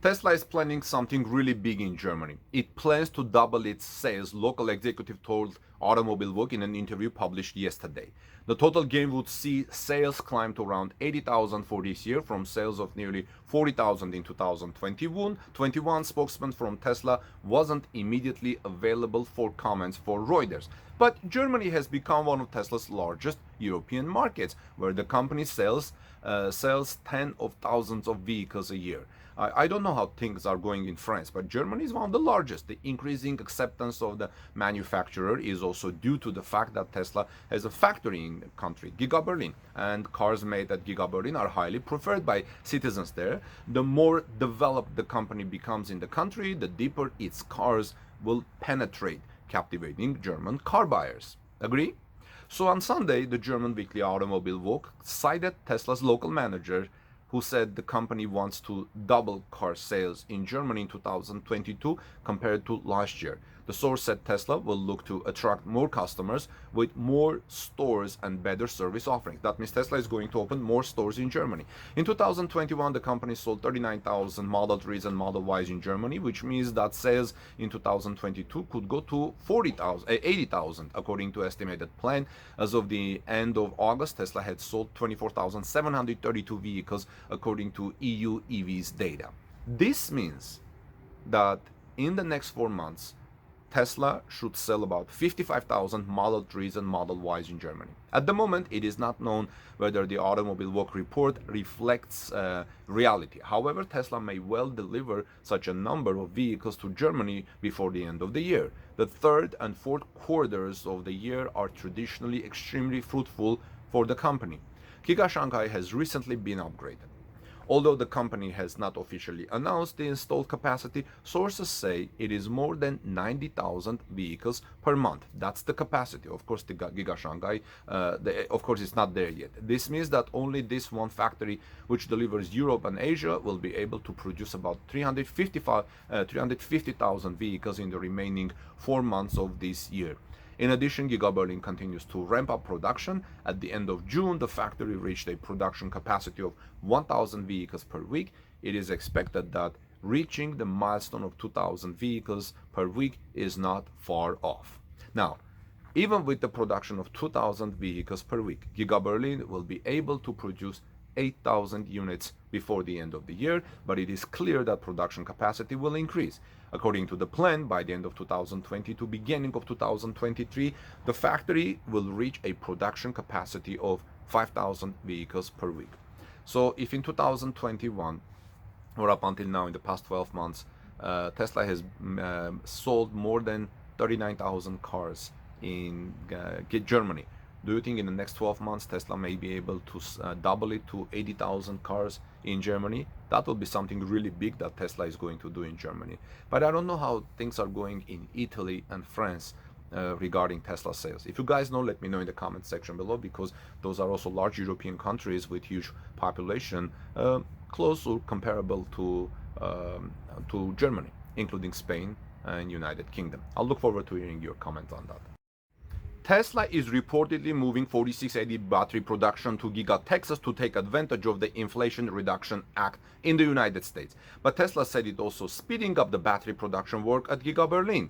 Tesla is planning something really big in Germany. It plans to double its sales, local executive told Automobilwoche in an interview published yesterday. The total gain would see sales climb to around 80,000 for this year from sales of nearly 40,000 in 2021. 21 spokesman from Tesla wasn't immediately available for comments for Reuters. But Germany has become one of Tesla's largest European markets, where the company sells tens of thousands of vehicles a year. I don't know how things are going in France, but Germany is one of the largest. The increasing acceptance of the manufacturer is also due to the fact that Tesla has a factory in the country, Giga Berlin, and cars made at Giga Berlin are highly preferred by citizens there. The more developed the company becomes in the country, the deeper its cars will penetrate, captivating German car buyers. Agree? So on Sunday, the German weekly Automobilwoche cited Tesla's local manager, who said the company wants to double car sales in Germany in 2022 compared to last year. The source said Tesla will look to attract more customers with more stores and better service offerings. That means Tesla is going to open more stores in Germany. In 2021, the company sold 39,000 Model 3s and Model Ys in Germany, which means that sales in 2022 could go to 80,000, according to estimated plan. As of the end of August, Tesla had sold 24,732 vehicles, according to EU EVs data. This means that in the next 4 months, Tesla should sell about 55,000 Model 3s and Model Ys in Germany. At the moment, it is not known whether the Automobilwoche report reflects reality. However, Tesla may well deliver such a number of vehicles to Germany before the end of the year. The third and fourth quarters of the year are traditionally extremely fruitful for the company. Giga Shanghai has recently been upgraded. Although the company has not officially announced the installed capacity, sources say it is more than 90,000 vehicles per month. That's the capacity. Of course, the Giga Shanghai, of course, it's not there yet. This means that only this one factory, which delivers Europe and Asia, will be able to produce about 350,000 vehicles in the remaining 4 months of this year. In addition, Giga Berlin continues to ramp up production. At the end of June, the factory reached a production capacity of 1,000 vehicles per week. It is expected that reaching the milestone of 2,000 vehicles per week is not far off. Now, even with the production of 2,000 vehicles per week, Giga Berlin will be able to produce 8,000 units before the end of the year, but it is clear that production capacity will increase. According to the plan, by the end of 2022, beginning of 2023, the factory will reach a production capacity of 5,000 vehicles per week. So if in 2021, or up until now in the past 12 months, Tesla has sold more than 39,000 cars in Germany, do you think in the next 12 months Tesla may be able to double it to 80,000 cars in Germany? That will be something really big that Tesla is going to do in Germany. But I don't know how things are going in Italy and France regarding Tesla sales. If you guys know, let me know in the comment section below, because those are also large European countries with huge population, close or comparable to Germany, including Spain and United Kingdom. I'll look forward to hearing your comment on that. Tesla is reportedly moving 4680 battery production to Giga Texas to take advantage of the Inflation Reduction Act in the United States. But Tesla said it also speeding up the battery production work at Giga Berlin.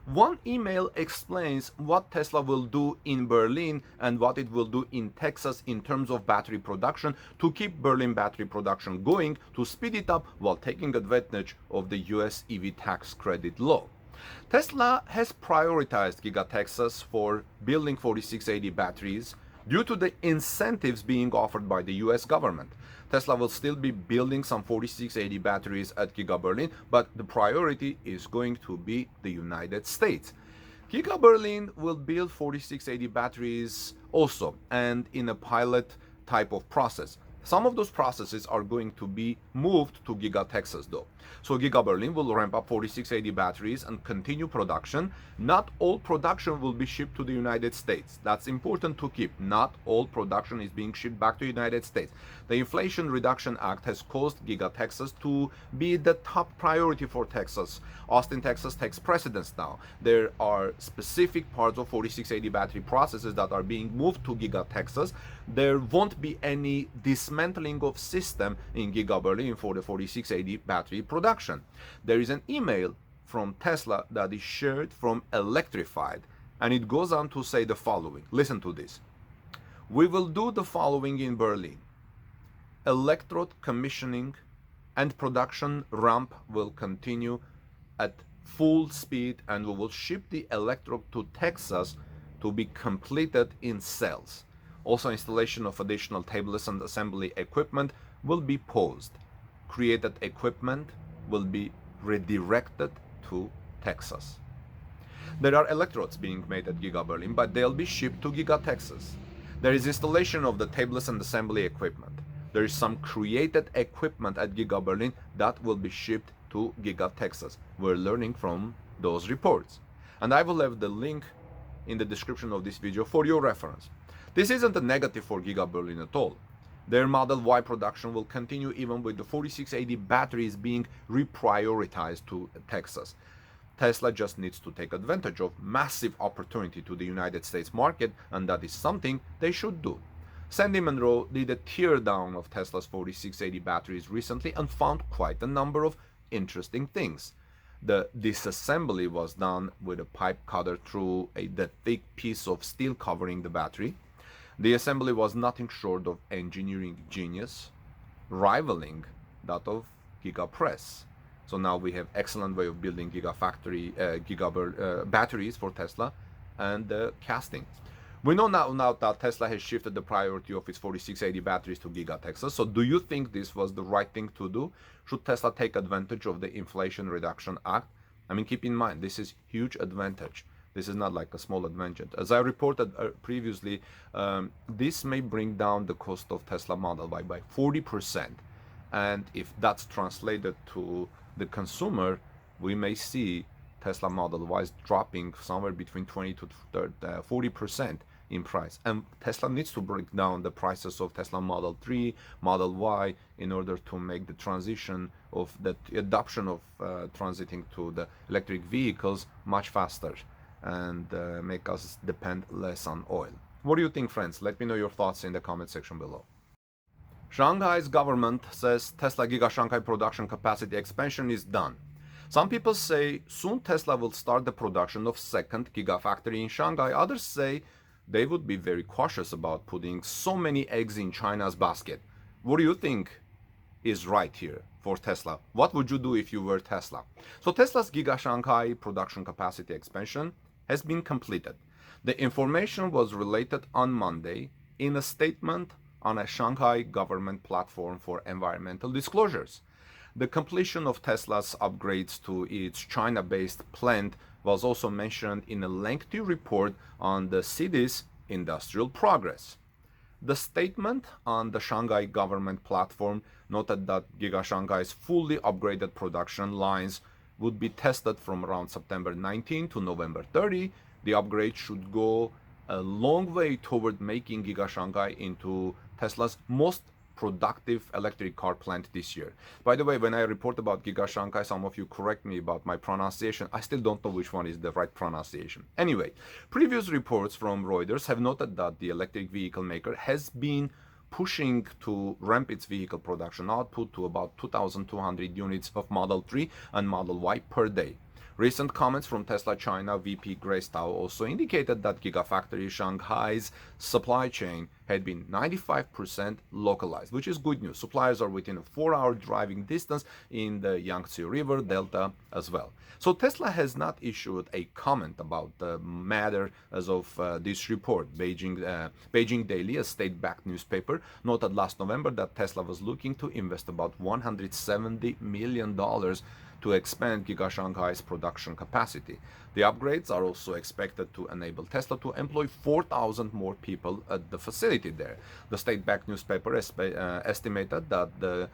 One email explains what Tesla will do in Berlin and what it will do in Texas in terms of battery production to keep Berlin battery production going, to speed it up while taking advantage of the US EV tax credit law. Tesla has prioritized Giga Texas for building 4680 batteries due to the incentives being offered by the US government. Tesla will still be building some 4680 batteries at Giga Berlin, but the priority is going to be the United States. Giga Berlin will build 4680 batteries also, and in a pilot type of process. Some of those processes are going to be moved to Giga Texas though. So Giga Berlin will ramp up 4680 batteries and continue production. Not all production will be shipped to the United States. That's important to keep. Not all production is being shipped back to the United States. The Inflation Reduction Act has caused Giga Texas to be the top priority for Texas. Austin, Texas takes precedence now. There are specific parts of 4680 battery processes that are being moved to Giga Texas. there won't be any dismantling of system in Giga Berlin for the 4680 battery production. There is an email from Tesla that is shared from Electrified, and it goes on to say the following. Listen to this. We will do the following in Berlin. Electrode commissioning and production ramp will continue at full speed, and we will ship the electrode to Texas to be completed in cells. Also, installation of additional tabless and assembly equipment will be paused. Created equipment will be redirected to Texas. There are electrodes being made at Giga Berlin, but they'll be shipped to Giga Texas. There is installation of the tabless and assembly equipment. There is some created equipment at Giga Berlin that will be shipped to Giga Texas. We're learning from those reports. And I will have the link in the description of this video for your reference. This isn't a negative for Giga Berlin at all. Their Model Y production will continue even with the 4680 batteries being reprioritized to Texas. Tesla just needs to take advantage of massive opportunity to the United States market, and that is something they should do. Sandy Monroe did a teardown of Tesla's 4680 batteries recently and found quite a number of interesting things. The disassembly was done with a pipe cutter through the thick piece of steel covering the battery. The assembly was nothing short of engineering genius, rivaling that of Giga Press. So now we have excellent way of building batteries for Tesla and casting. We know now that Tesla has shifted the priority of its 4680 batteries to Giga Texas. So do you think this was the right thing to do? Should Tesla take advantage of the Inflation Reduction Act? I mean, keep in mind, this is huge advantage. This is not like a small advantage. As I reported previously, this may bring down the cost of Tesla Model Y by 40%. And if that's translated to the consumer, we may see Tesla Model Y dropping somewhere between 20 to 40% in price. And Tesla needs to break down the prices of Tesla Model 3, Model Y in order to make the transition of the adoption of transiting to the electric vehicles much faster and make us depend less on oil. What do you think, friends? Let me know your thoughts in the comment section below. Shanghai's government says Tesla Giga Shanghai production capacity expansion is done. Some people say soon Tesla will start the production of second Gigafactory in Shanghai. Others say they would be very cautious about putting so many eggs in China's basket. What do you think is right here for Tesla? What would you do if you were Tesla? So Tesla's Giga Shanghai production capacity expansion has been completed. The information was related on Monday in a statement on a Shanghai government platform for environmental disclosures. The completion of Tesla's upgrades to its China-based plant was also mentioned in a lengthy report on the city's industrial progress. The statement on the Shanghai government platform noted that Giga Shanghai's fully upgraded production lines would be tested from around September 19 to November 30. The upgrade should go a long way toward making Giga Shanghai into Tesla's most productive electric car plant this year. By the way, when I report about Giga Shanghai, some of you correct me about my pronunciation. I still don't know which one is the right pronunciation. Anyway, previous reports from Reuters have noted that the electric vehicle maker has been pushing to ramp its vehicle production output to about 2,200 units of Model 3 and Model Y per day. Recent comments from Tesla China VP Grace Tao also indicated that Gigafactory Shanghai's supply chain had been 95% localized, which is good news. Suppliers are within a 4-hour driving distance in the Yangtze River Delta as well. So Tesla has not issued a comment about the matter as of this report. Beijing Daily, a state-backed newspaper, noted last November that Tesla was looking to invest about $170 million to expand Giga Shanghai's production capacity. The upgrades are also expected to enable Tesla to employ 4,000 more people at the facility there. The state-backed newspaper estimated that the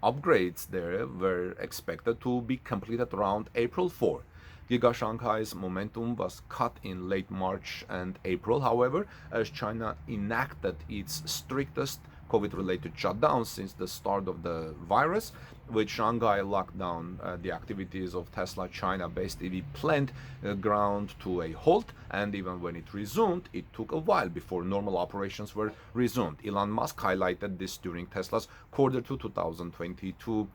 upgrades there were expected to be completed around April 4. Giga Shanghai's momentum was cut in late March and April, however, as China enacted its strictest COVID-related shutdowns since the start of the virus, with Shanghai locked down the activities of Tesla China-based EV plant ground to a halt, and even when it resumed, it took a while before normal operations were resumed. Elon Musk highlighted this during Tesla's Q2 2022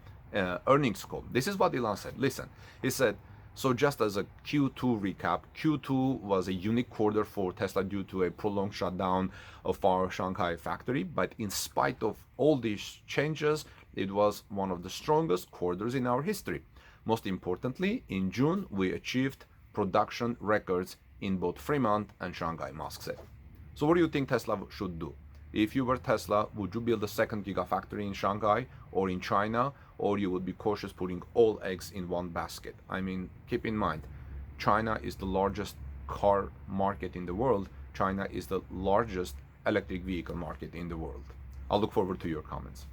earnings call. This is what Elon said. Listen, he said, so just as a Q2 recap, Q2 was a unique quarter for Tesla due to a prolonged shutdown of our Shanghai factory. But in spite of all these changes, it was one of the strongest quarters in our history. Most importantly, in June, we achieved production records in both Fremont and Shanghai, Musk said. So what do you think Tesla should do? If you were Tesla, would you build a second gigafactory in Shanghai or in China, or you would be cautious putting all eggs in one basket? I mean, keep in mind, China is the largest car market in the world. China is the largest electric vehicle market in the world. I'll look forward to your comments.